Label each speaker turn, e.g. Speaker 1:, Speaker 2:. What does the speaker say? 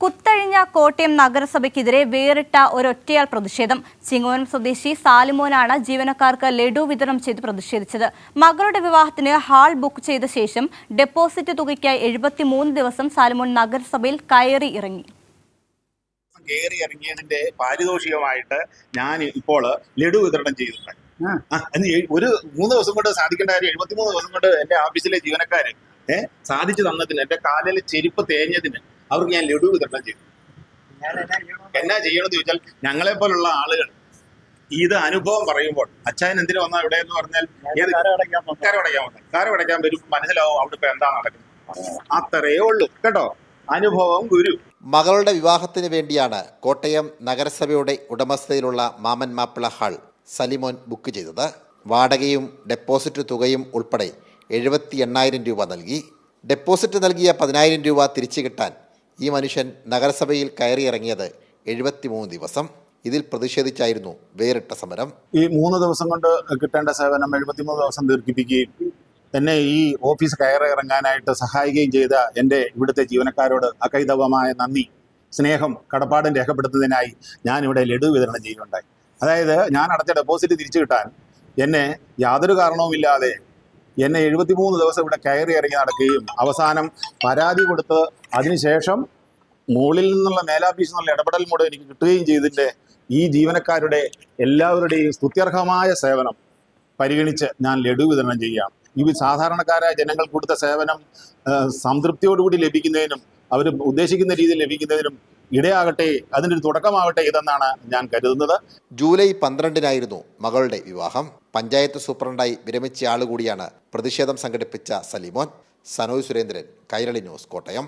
Speaker 1: കുത്തഴിഞ്ഞ കോട്ടയം നഗരസഭയ്ക്കെതിരെ വേറിട്ട ഒരൊറ്റയാൾ പ്രതിഷേധം. ചിങ്ങവനം സ്വദേശി സാലിമോനാണ് ജീവനക്കാർക്ക് ലഡു വിതരണം ചെയ്ത് പ്രതിഷേധിച്ചത്. മകളുടെ വിവാഹത്തിന് ഹാൾ ബുക്ക് ചെയ്ത ശേഷം ഡെപ്പോസിറ്റ് തുകയ്ക്കായി 73 ദിവസം സാലിമോൻ നഗരസഭയിൽ കയറി
Speaker 2: ഇറങ്ങിയതിന്റെ പാരിതോഷികമായിട്ട് ഞാൻ ഇപ്പോൾ ലഡു വിതരണം ചെയ്തിട്ടുണ്ട്. ഒരു 3 ദിവസം കൊണ്ട് സാധിക്കേണ്ട കാര്യം 73 ദിവസം കൊണ്ട് എന്റെ ഓഫീസിലെ ജീവനക്കാര് സാധിച്ചു തന്നതിന്, എന്റെ കാലിൽ ചെരുപ്പ് തേഞ്ഞതിന് അവർക്ക് ഞാൻ ലഡു വിതരണം ചെയ്തു. എന്നാ ചെയ്യണമെന്ന് ചോദിച്ചാൽ, ഞങ്ങളെ പോലുള്ള ആളുകൾ ഇത് അനുഭവം പറയുമ്പോൾ അച്ചായൻ എന്തിനു വന്നാൽ ഇവിടെ എന്ന് പറഞ്ഞാൽ കരമടയ്ക്കാൻ വരുമ്പോൾ മനസ്സിലാവും അവിടെ ഇപ്പൊ എന്താ നടക്കുന്നത്. അത്രയേ ഉള്ളൂ കേട്ടോ. അനുഭവം ഗുരു.
Speaker 3: മകളുടെ വിവാഹത്തിന് വേണ്ടിയാണ് കോട്ടയം നഗരസഭയുടെ ഉടമസ്ഥതയിലുള്ള മാമൻ മാപ്പിള ഹാൾ സലിമോൻ ബുക്ക് ചെയ്തത്. വാടകയും ഡെപ്പോസിറ്റ് തുകയും ഉൾപ്പെടെ 78,000 രൂപ നൽകി. ഡെപ്പോസിറ്റ് നൽകിയ 10,000 രൂപ തിരിച്ചു കിട്ടാൻ ഈ മനുഷ്യൻ നഗരസഭയിൽ കയറിയിറങ്ങിയത് 73 ദിവസം. ഇതിൽ പ്രതിഷേധിച്ചായിരുന്നു വേറിട്ട സമരം.
Speaker 2: ഈ 3 ദിവസം കൊണ്ട് കിട്ടേണ്ട സേവനം 73 ദിവസം ദീർഘിപ്പിക്കുകയും എന്നെ ഈ ഓഫീസ് കയറിയിറങ്ങാനായിട്ട് സഹായിക്കുകയും ചെയ്ത എൻ്റെ ഇവിടുത്തെ ജീവനക്കാരോട് അകൈതവമായ നന്ദി, സ്നേഹം, കടപ്പാടും രേഖപ്പെടുത്തുന്നതിനായി ഞാനിവിടെ ലഡു വിതരണം ചെയ്യുകയുണ്ടായി. അതായത് ഞാൻ അടച്ച ഡെപ്പോസിറ്റ് തിരിച്ചു കിട്ടാൻ എന്നെ യാതൊരു കാരണവുമില്ലാതെ എന്നെ 73 ദിവസം ഇവിടെ കയറി ഇറങ്ങി നടക്കുകയും അവസാനം പരാതി കൊടുത്ത് അതിനുശേഷം മുകളിൽ നിന്നുള്ള മേലാഫീസിൽ നിന്നുള്ള ഇടപെടൽ മൂലം എനിക്ക് കിട്ടുകയും ചെയ്തതിൻ്റെ ഈ ജീവനക്കാരുടെ എല്ലാവരുടെയും സ്തുത്യർഹമായ സേവനം പരിഗണിച്ച് ഞാൻ ലഡു വിതരണം ചെയ്യാം. ഈ സാധാരണക്കാരായ ജനങ്ങൾ കൊടുത്ത സേവനം സംതൃപ്തിയോടുകൂടി ലഭിക്കുന്നതിനും അവർ ഉദ്ദേശിക്കുന്ന രീതിയിൽ ലഭിക്കുന്നതിനും ഇടയാകട്ടെ, അതിനൊരു തുടക്കമാവട്ടെ ഇതെന്നാണ് ഞാൻ കരുതുന്നത്.
Speaker 3: ജൂലൈ 12-നായിരുന്നു മകളുടെ വിവാഹം. പഞ്ചായത്ത് സൂപ്രണ്ടായി വിരമിച്ച ആളുകൂടിയാണ് പ്രതിഷേധം സംഘടിപ്പിച്ച സലിമോൻ. സനോജ് സുരേന്ദ്രൻ, കൈരളി ന്യൂസ്, കോട്ടയം.